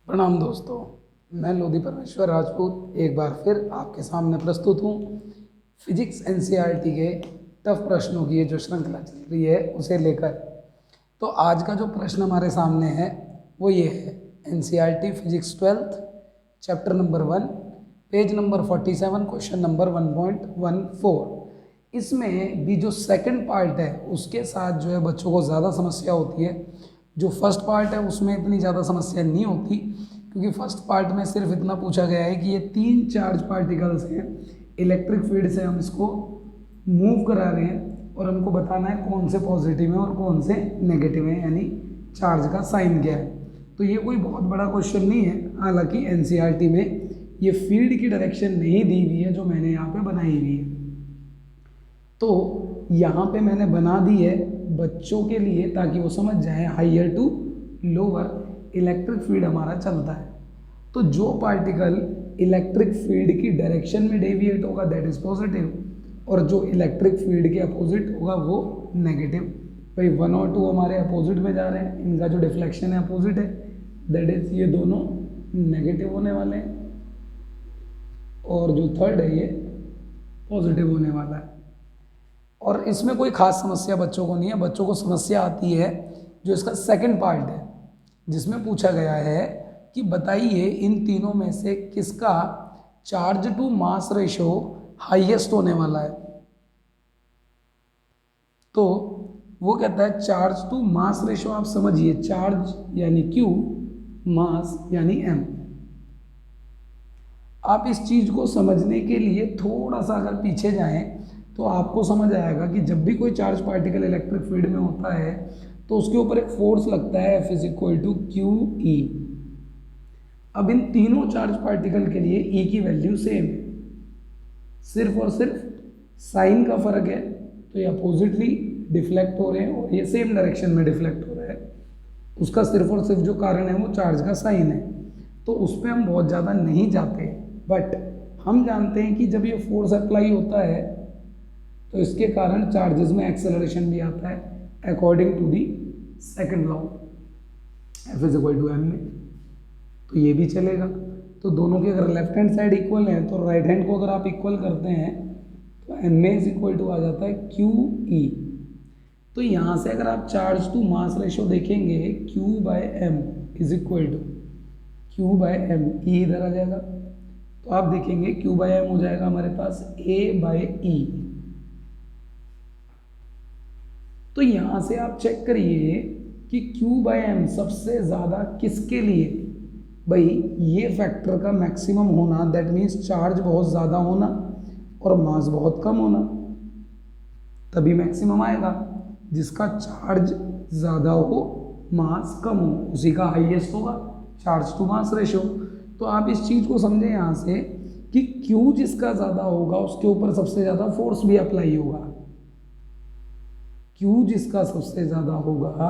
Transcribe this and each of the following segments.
प्रणाम दोस्तों, मैं लोधी परमेश्वर राजपूत एक बार फिर आपके सामने प्रस्तुत हूँ। फिजिक्स एनसीईआरटी के टफ प्रश्नों की ये जो श्रृंखला चल रही है उसे लेकर। तो आज का जो प्रश्न हमारे सामने है वो ये है, NCERT physics 12th chapter number 1 page number 47 question number 1.14। इसमें भी जो सेकंड पार्ट है उसके साथ जो है बच्चों को ज़्यादा समस्या होती है। जो फर्स्ट पार्ट है उसमें इतनी ज़्यादा समस्या नहीं होती, क्योंकि फर्स्ट पार्ट में सिर्फ इतना पूछा गया है कि ये 3 चार्ज पार्टिकल्स हैं, इलेक्ट्रिक फील्ड से हम इसको मूव करा रहे हैं और हमको बताना है कौन से पॉजिटिव हैं और कौन से नेगेटिव हैं, यानी चार्ज का साइन क्या है। तो ये कोई बहुत बड़ा क्वेश्चन नहीं है। हालांकि एनसीईआरटी में ये फील्ड की डायरेक्शन नहीं दी हुई है जो मैंने यहाँ पे बनाई हुई है। तो यहाँ पे मैंने बना दी है बच्चों के लिए ताकि वो समझ जाएं higher to lower electric field हमारा चलता है। तो जो पार्टिकल इलेक्ट्रिक फील्ड की डायरेक्शन में डेविएट होगा दैट इज पॉजिटिव, और जो इलेक्ट्रिक फील्ड के अपोजिट होगा वो नेगेटिव। भाई 1 और 2 हमारे अपोजिट में जा रहे हैं, इनका जो डिफ्लेक्शन है अपोजिट है, दैट इज ये दोनों नेगेटिव होने वाले हैं, और जो थर्ड है ये पॉजिटिव होने वाला है। और इसमें कोई खास समस्या बच्चों को नहीं है। बच्चों को समस्या आती है जो इसका सेकंड पार्ट है, जिसमें पूछा गया है कि बताइए इन तीनों में से किसका charge to mass ratio highest होने वाला है। तो वो कहता है चार्ज टू मास रेशो, आप समझिए, चार्ज यानी Q, मास यानी M। आप इस चीज को समझने के लिए थोड़ा सा अगर पीछे जाएं तो आपको समझ आएगा कि जब भी कोई चार्ज पार्टिकल इलेक्ट्रिक फील्ड में होता है तो उसके ऊपर एक फोर्स लगता है F is equal to QE। अब इन तीनों चार्ज पार्टिकल के लिए E की वैल्यू सेम है, सिर्फ और सिर्फ साइन का फर्क है। तो ये अपोजिटली डिफ्लेक्ट हो रहे हैं और ये सेम डायरेक्शन में डिफ्लेक्ट हो रहा है। उसका सिर्फ और सिर्फ जो कारण है वो चार्ज का साइन है। तो उस पर हम बहुत ज़्यादा नहीं जाते, बट हम जानते हैं कि जब ये फोर्स अप्लाई होता है तो इसके कारण चार्जेस में एक्सेलरेशन भी आता है according to the second law F is equal to M में। तो ये भी चलेगा। तो दोनों की अगर लेफ्ट हैंड साइड इक्वल है तो राइट हैंड को अगर आप इक्वल करते हैं तो M इज इक्वल टू आ जाता है QE। तो यहाँ से अगर आप चार्ज टू मास रेशो देखेंगे Q/M is equal to Q/M, E इधर आ जाएगा। तो आप देखेंगे Q/M हो जाएगा हमारे पास A/E। तो यहां से आप चेक करिए कि Q/M सबसे ज्यादा किसके लिए। भाई ये फैक्टर का मैक्सिमम होना दैट मीन्स चार्ज बहुत ज्यादा होना और मास बहुत कम होना, तभी मैक्सिमम आएगा। जिसका चार्ज ज्यादा हो मास कम हो उसी का हाईएस्ट होगा चार्ज टू मास रेशो। तो आप इस चीज को समझे यहां से कि Q जिसका ज्यादा होगा उसके ऊपर सबसे ज्यादा फोर्स भी अप्लाई होगा। Q जिसका सबसे ज्यादा होगा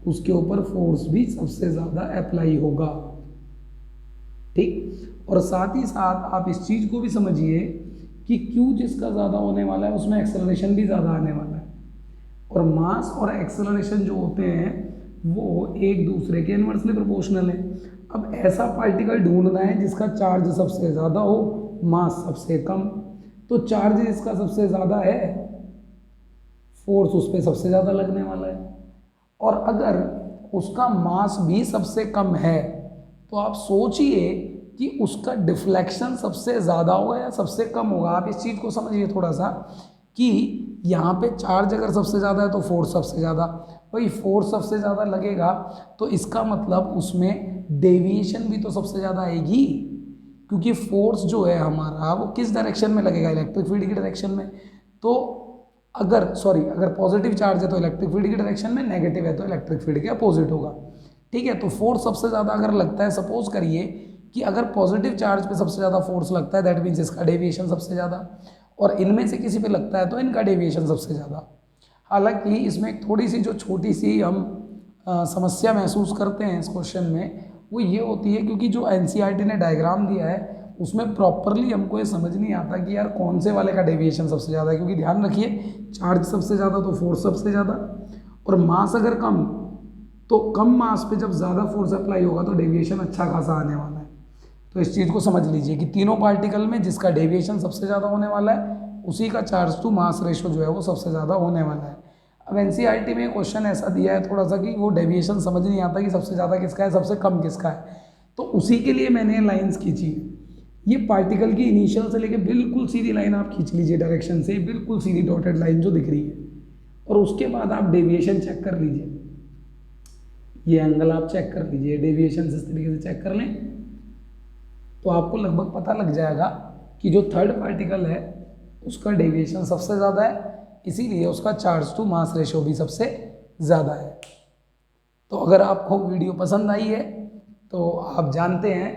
उसके ऊपर फोर्स भी सबसे ज्यादा अप्लाई होगा, ठीक। और साथ ही साथ आप इस चीज को भी समझिए कि Q जिसका ज्यादा होने वाला है उसमें एक्सेलरेशन भी ज्यादा आने वाला है, और मास और एक्सेलरेशन जो होते हैं वो एक दूसरे के इनवर्सली प्रोपोर्शनल है। अब ऐसा पार्टिकल ढूंढना है जिसका चार्ज सबसे ज्यादा हो मास सबसे कम। तो चार्ज जिसका सबसे ज्यादा है फोर्स उस पर सबसे ज़्यादा लगने वाला है, और अगर उसका मास भी सबसे कम है तो आप सोचिए कि उसका डिफ्लेक्शन सबसे ज़्यादा होगा या सबसे कम होगा। आप इस चीज़ को समझिए थोड़ा सा कि यहाँ पे चार्ज अगर सबसे ज़्यादा है तो फोर्स सबसे ज़्यादा, भाई फोर्स सबसे ज़्यादा लगेगा तो इसका मतलब उसमें डेविएशन भी तो सबसे ज़्यादा आएगी, क्योंकि फोर्स जो है हमारा वो किस डायरेक्शन में लगेगा, इलेक्ट्रिक फील्ड की डायरेक्शन में। तो अगर पॉजिटिव चार्ज है तो इलेक्ट्रिक फील्ड की डायरेक्शन में, नेगेटिव है तो इलेक्ट्रिक फील्ड के अपोजिट होगा, ठीक है। तो फोर्स सबसे ज़्यादा अगर लगता है, सपोज करिए कि अगर पॉजिटिव चार्ज पे सबसे ज़्यादा फोर्स लगता है दैट मीन्स इसका डेविएशन सबसे ज़्यादा, और इनमें से किसी पे लगता है तो इनका डेविएशन सबसे ज़्यादा। हालांकि इसमें एक थोड़ी सी जो छोटी सी हम समस्या महसूस करते हैं इस क्वेश्चन में वो ये होती है, क्योंकि जो एनसीईआरटी ने डायग्राम दिया है उसमें प्रॉपरली हमको ये समझ नहीं आता कि यार कौन से वाले का डेविएशन सबसे ज़्यादा है। क्योंकि ध्यान रखिए चार्ज सबसे ज़्यादा तो फोर्स सबसे ज़्यादा, और मास अगर कम तो कम मास पे जब ज़्यादा फोर्स अप्लाई होगा तो डेविएशन अच्छा खासा आने वाला है। तो इस चीज़ को समझ लीजिए कि तीनों पार्टिकल में जिसका डेविएशन सबसे ज़्यादा होने वाला है उसी का चार्ज टू मास रेशो जो है वो सबसे ज़्यादा होने वाला है। अब एनसीईआरटी में क्वेश्चन ऐसा दिया है थोड़ा सा कि वो डेविएशन समझ नहीं आता कि सबसे ज़्यादा किसका है सबसे कम किसका है, तो उसी के लिए मैंने लाइंस खींची। ये पार्टिकल की इनिशियल से लेके बिल्कुल सीधी लाइन आप खींच लीजिए डायरेक्शन से, बिल्कुल सीधी डॉटेड लाइन जो दिख रही है, और उसके बाद आप डेविएशन चेक कर लीजिए। ये एंगल आप चेक कर लीजिए, डेविएशन इस तरीके से चेक कर लें तो आपको लगभग पता लग जाएगा कि जो थर्ड पार्टिकल है उसका डेविएशन सबसे ज़्यादा है, इसीलिए उसका चार्ज टू मास रेशो भी सबसे ज़्यादा है। तो अगर आपको वीडियो पसंद आई है तो आप जानते हैं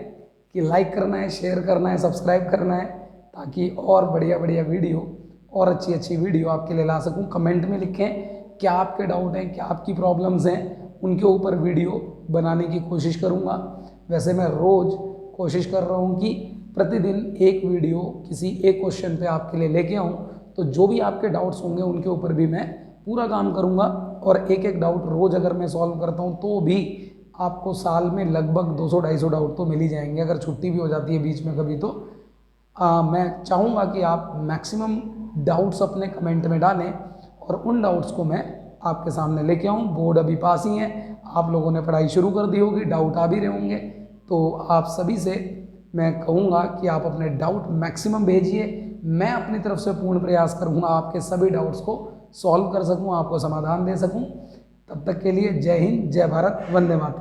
कि लाइक करना है, शेयर करना है, सब्सक्राइब करना है, ताकि और बढ़िया बढ़िया वीडियो और अच्छी अच्छी वीडियो आपके लिए ला सकूं। कमेंट में लिखें क्या आपके डाउट हैं, क्या आपकी प्रॉब्लम्स हैं, उनके ऊपर वीडियो बनाने की कोशिश करूंगा। वैसे मैं रोज़ कोशिश कर रहा हूं कि प्रतिदिन एक वीडियो किसी एक क्वेश्चन पे आपके लिए लेके आऊं, तो जो भी आपके डाउट्स होंगे उनके ऊपर भी मैं पूरा काम करूंगा। और एक एक डाउट रोज़ अगर मैं सॉल्व करता हूं तो भी आपको साल में लगभग 200-250 डाउट तो मिल ही जाएंगे। अगर छुट्टी भी हो जाती है बीच में कभी तो मैं चाहूँगा कि आप मैक्सिमम डाउट्स अपने कमेंट में डालें और उन डाउट्स को मैं आपके सामने लेके आऊँ। बोर्ड अभी पास ही है, आप लोगों ने पढ़ाई शुरू कर दी होगी, डाउट आ भी रहे होंगे, तो आप सभी से मैं कहूँगा कि आप अपने डाउट मैक्सिमम भेजिए। मैं अपनी तरफ से पूर्ण प्रयास करूँगा आपके सभी डाउट्स को सॉल्व कर सकूँ, आपको समाधान दे सकूँ। तब तक के लिए जय हिंद, जय भारत, वंदे मातरम।